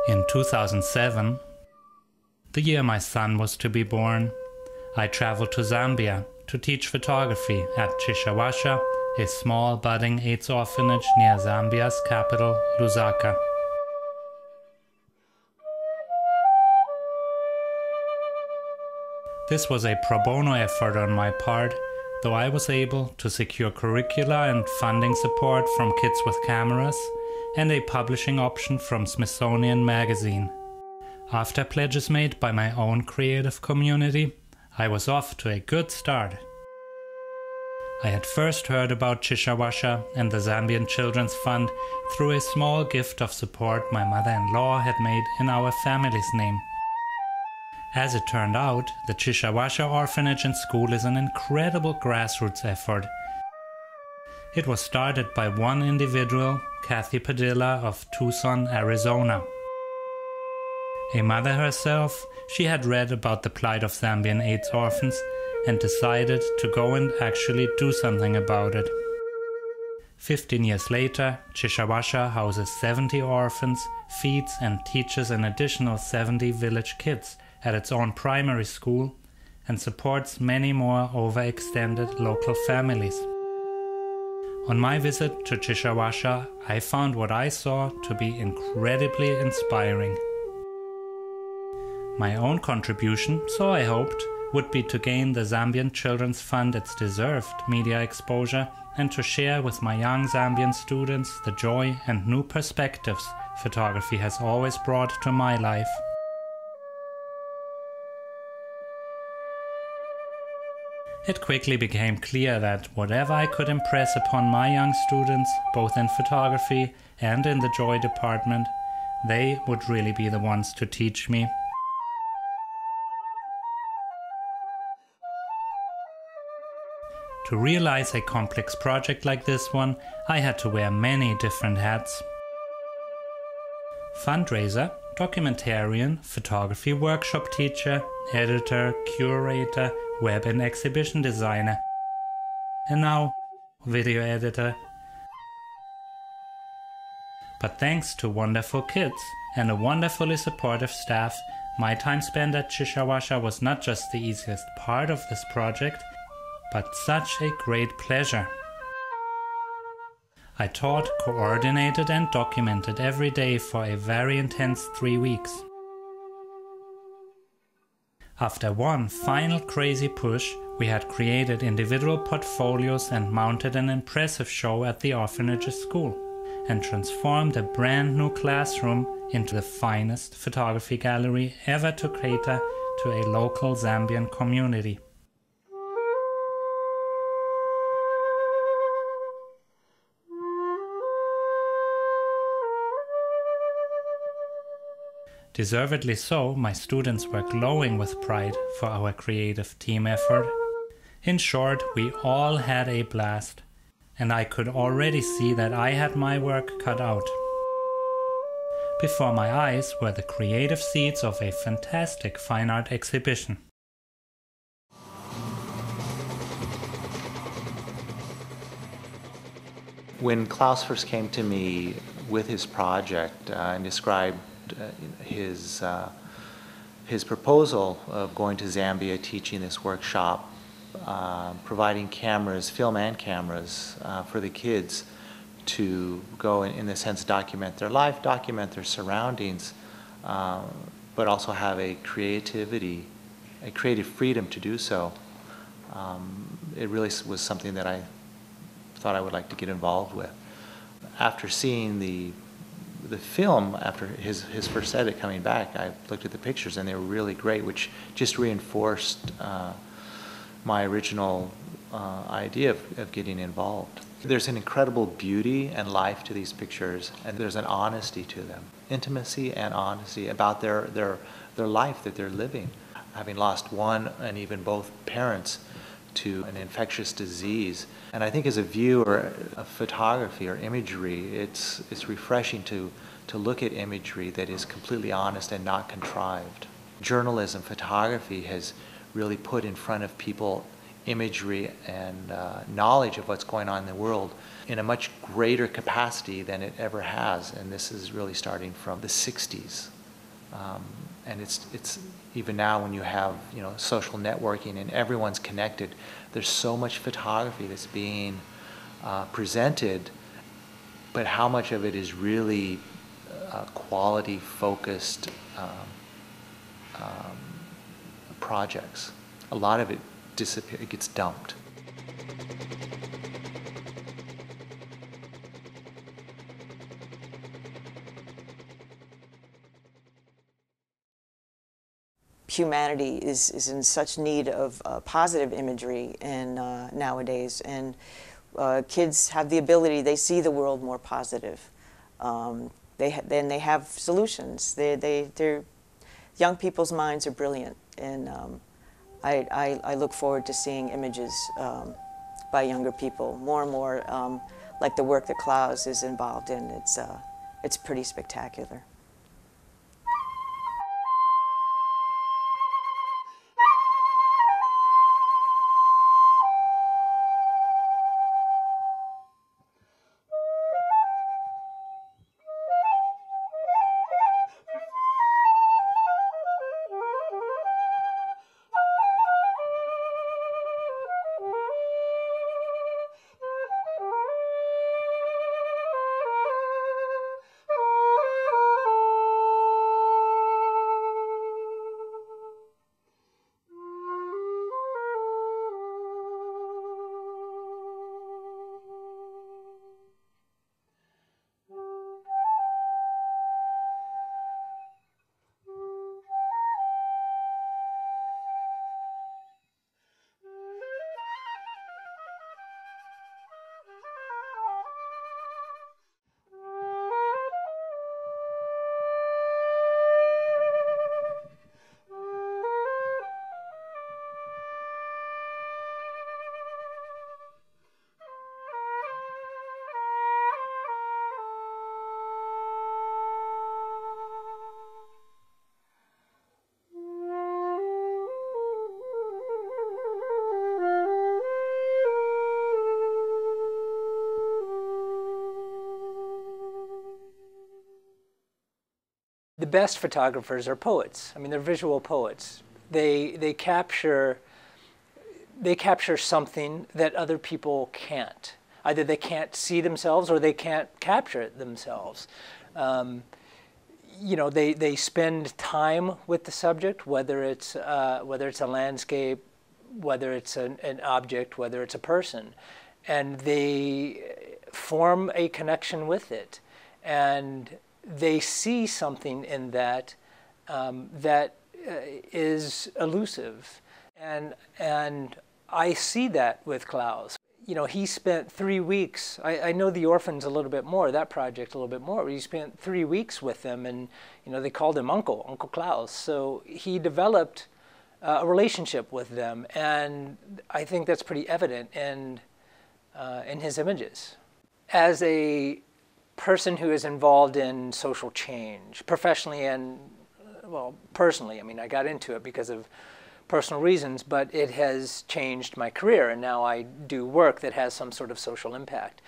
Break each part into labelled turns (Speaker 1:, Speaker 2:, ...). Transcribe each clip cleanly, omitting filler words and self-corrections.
Speaker 1: In 2007, the year my son was to be born, I traveled to Zambia to teach photography at Chishawasha, a small budding AIDS orphanage near Zambia's capital, Lusaka. This was a pro bono effort on my part, though I was able to secure curricula and funding support from Kids with Cameras and a publishing option from Smithsonian Magazine. After pledges made by my own creative community, I was off to a good start. I had first heard about Chishawasha and the Zambian Children's Fund through a small gift of support my mother-in-law had made in our family's name. As it turned out, the Chishawasha Orphanage and School is an incredible grassroots effort. It was started by one individual, Kathy Padilla of Tucson, Arizona. A mother herself, she had read about the plight of Zambian AIDS orphans and decided to go and actually do something about it. 15 years later, Chishawasha houses 70 orphans, feeds and teaches an additional 70 village kids at its own primary school, and supports many more overextended local families. On my visit to Chishawasha, I found what I saw to be incredibly inspiring. My own contribution, so I hoped, would be to gain the Zambian Children's Fund its deserved media exposure and to share with my young Zambian students the joy and new perspectives photography has always brought to my life. It quickly became clear that whatever I could impress upon my young students, both in photography and in the joy department, they would really be the ones to teach me. To realize a complex project like this one, I had to wear many different hats. Fundraiser, documentarian, photography workshop teacher, editor, curator, web and exhibition designer, and now video editor. But thanks to wonderful kids and a wonderfully supportive staff, my time spent at Chishawasha was not just the easiest part of this project, but such a great pleasure. I taught, coordinated and documented every day for a very intense 3 weeks. After one final crazy push, we had created individual portfolios and mounted an impressive show at the orphanage's school, and transformed a brand new classroom into the finest photography gallery ever to cater to a local Zambian community. Deservedly so, my students were glowing with pride for our creative team effort. In short, we all had a blast, and I could already see that I had my work cut out. Before my eyes were the creative seeds of a fantastic fine art exhibition.
Speaker 2: When Klaus first came to me with his project and described his proposal of going to Zambia, teaching this workshop, providing cameras, film and cameras for the kids to go in a sense document their life, document their surroundings, but also have a creative freedom to do so. It really was something that I thought I would like to get involved with. After seeing the film, after his first edit coming back, I looked at the pictures and they were really great, which just reinforced my original idea of getting involved. There's an incredible beauty and life to these pictures, and there's an honesty to them. Intimacy and honesty about their life that they're living. Having lost one and even both parents to an infectious disease. And I think as a viewer of photography or imagery, it's refreshing to look at imagery that is completely honest and not contrived. Journalism, photography has really put in front of people imagery and knowledge of what's going on in the world in a much greater capacity than it ever has. And this is really starting from the 60s. And it's even now when you have, you know, social networking and everyone's connected, there's so much photography that's being presented, but how much of it is really quality focused projects? A lot of it it gets dumped.
Speaker 3: Humanity is in such need of positive imagery and nowadays, and kids have the ability, they see the world more positive. Then they have solutions. They're young people's minds are brilliant, and I look forward to seeing images by younger people, more and more like the work that Klaus is involved in. It's pretty spectacular.
Speaker 4: The best photographers are poets. I mean, they're visual poets. They capture something that other people can't. Either they can't see themselves or they can't capture it themselves. You know, they spend time with the subject, whether it's a landscape, whether it's an object, whether it's a person, and they form a connection with it, and they see something in that that is elusive, and I see that with Klaus. You know, he spent 3 weeks. I know the orphans a little bit more, that project a little bit more. He spent 3 weeks with them, and you know, they called him Uncle Klaus. So he developed a relationship with them, and I think that's pretty evident in his images. As a person who is involved in social change, professionally and, well, personally. I mean, I got into it because of personal reasons, but it has changed my career, and now I do work that has some sort of social impact.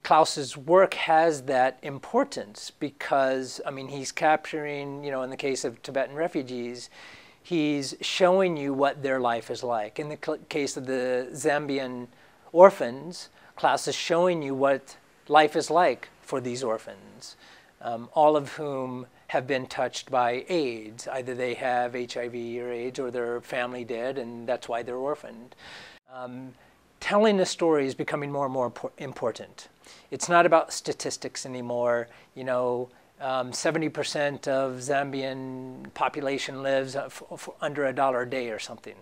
Speaker 4: Klaus's work has that importance because, I mean, he's capturing, you know, in the case of Tibetan refugees, he's showing you what their life is like. In the case of the Zambian orphans, Klaus is showing you what life is like for these orphans, all of whom have been touched by AIDS. Either they have HIV or AIDS, or their family did, and that's why they're orphaned. Telling the story is becoming more and more important. It's not about statistics anymore. You know, 70% of Zambian population lives for under $1 a day or something,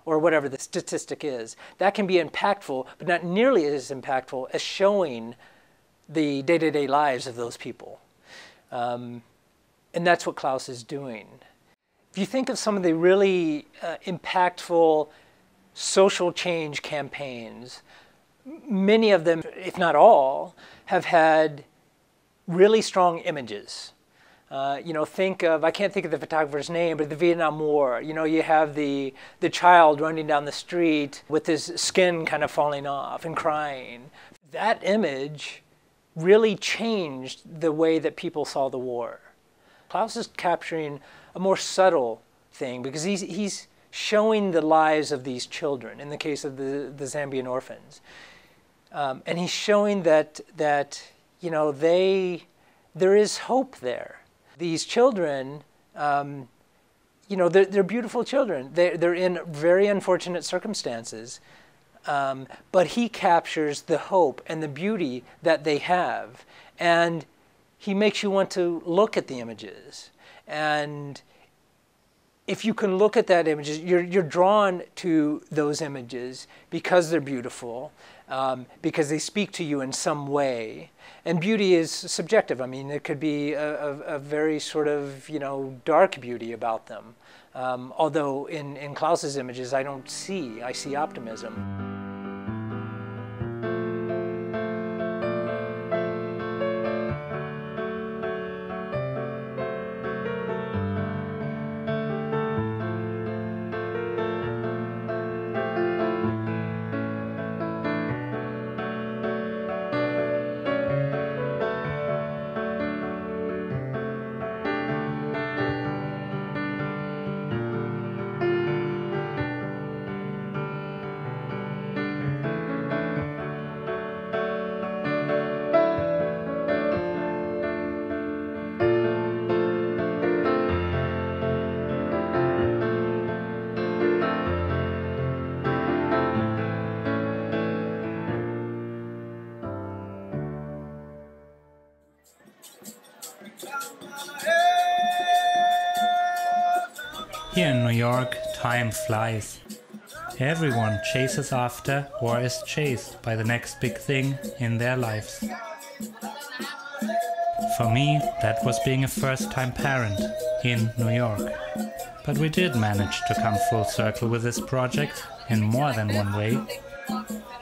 Speaker 4: or whatever the statistic is. That can be impactful, but not nearly as impactful as showing the day-to-day lives of those people. And that's what Klaus is doing. If you think of some of the really impactful social change campaigns, many of them, if not all, have had really strong images. You know, think of, I can't think of the photographer's name, but the Vietnam War. You know, you have the child running down the street with his skin kind of falling off and crying. That image really changed the way that people saw the war. Klaus is capturing a more subtle thing because he's showing the lives of these children, in the case of the Zambian orphans. And he's showing that you know, there is hope there. These children, you know, they're beautiful children. They're in very unfortunate circumstances, but he captures the hope and the beauty that they have. And he makes you want to look at the images. And if you can look at that images, you're drawn to those images because they're beautiful, because they speak to you in some way. And beauty is subjective. I mean, it could be a very sort of, you know, dark beauty about them. Although in Klaus's images, I see optimism.
Speaker 1: Here in New York, time flies. Everyone chases after or is chased by the next big thing in their lives. For me, that was being a first-time parent in New York. But we did manage to come full circle with this project in more than one way.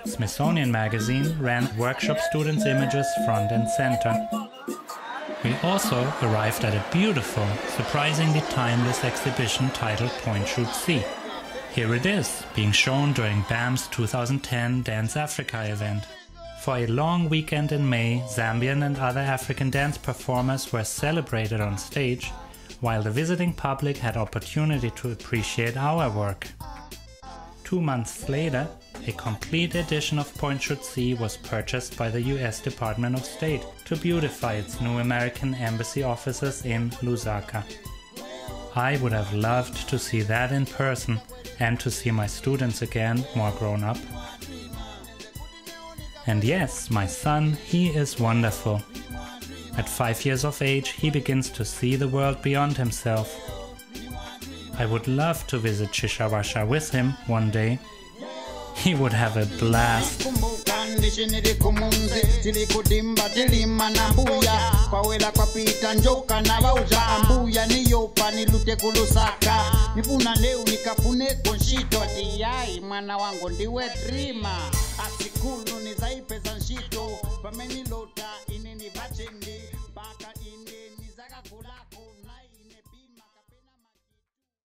Speaker 1: Smithsonian Magazine ran workshop students' images front and center. We also arrived at a beautiful, surprisingly timeless exhibition titled Point.Shoot.See. Here it is, being shown during BAM's 2010 Dance Africa event. For a long weekend in May, Zambian and other African dance performers were celebrated on stage, while the visiting public had opportunity to appreciate our work. 2 months later, a complete edition of Point.Shoot.See was purchased by the US Department of State to beautify its new American embassy offices in Lusaka. I would have loved to see that in person and to see my students again, more grown up. And yes, my son, he is wonderful. At 5 years of age, he begins to see the world beyond himself. I would love to visit Chishawasha with him one day. He would have a blast.
Speaker 5: Asikulu nizaipe za nshito pameni lota ineni vachendi baka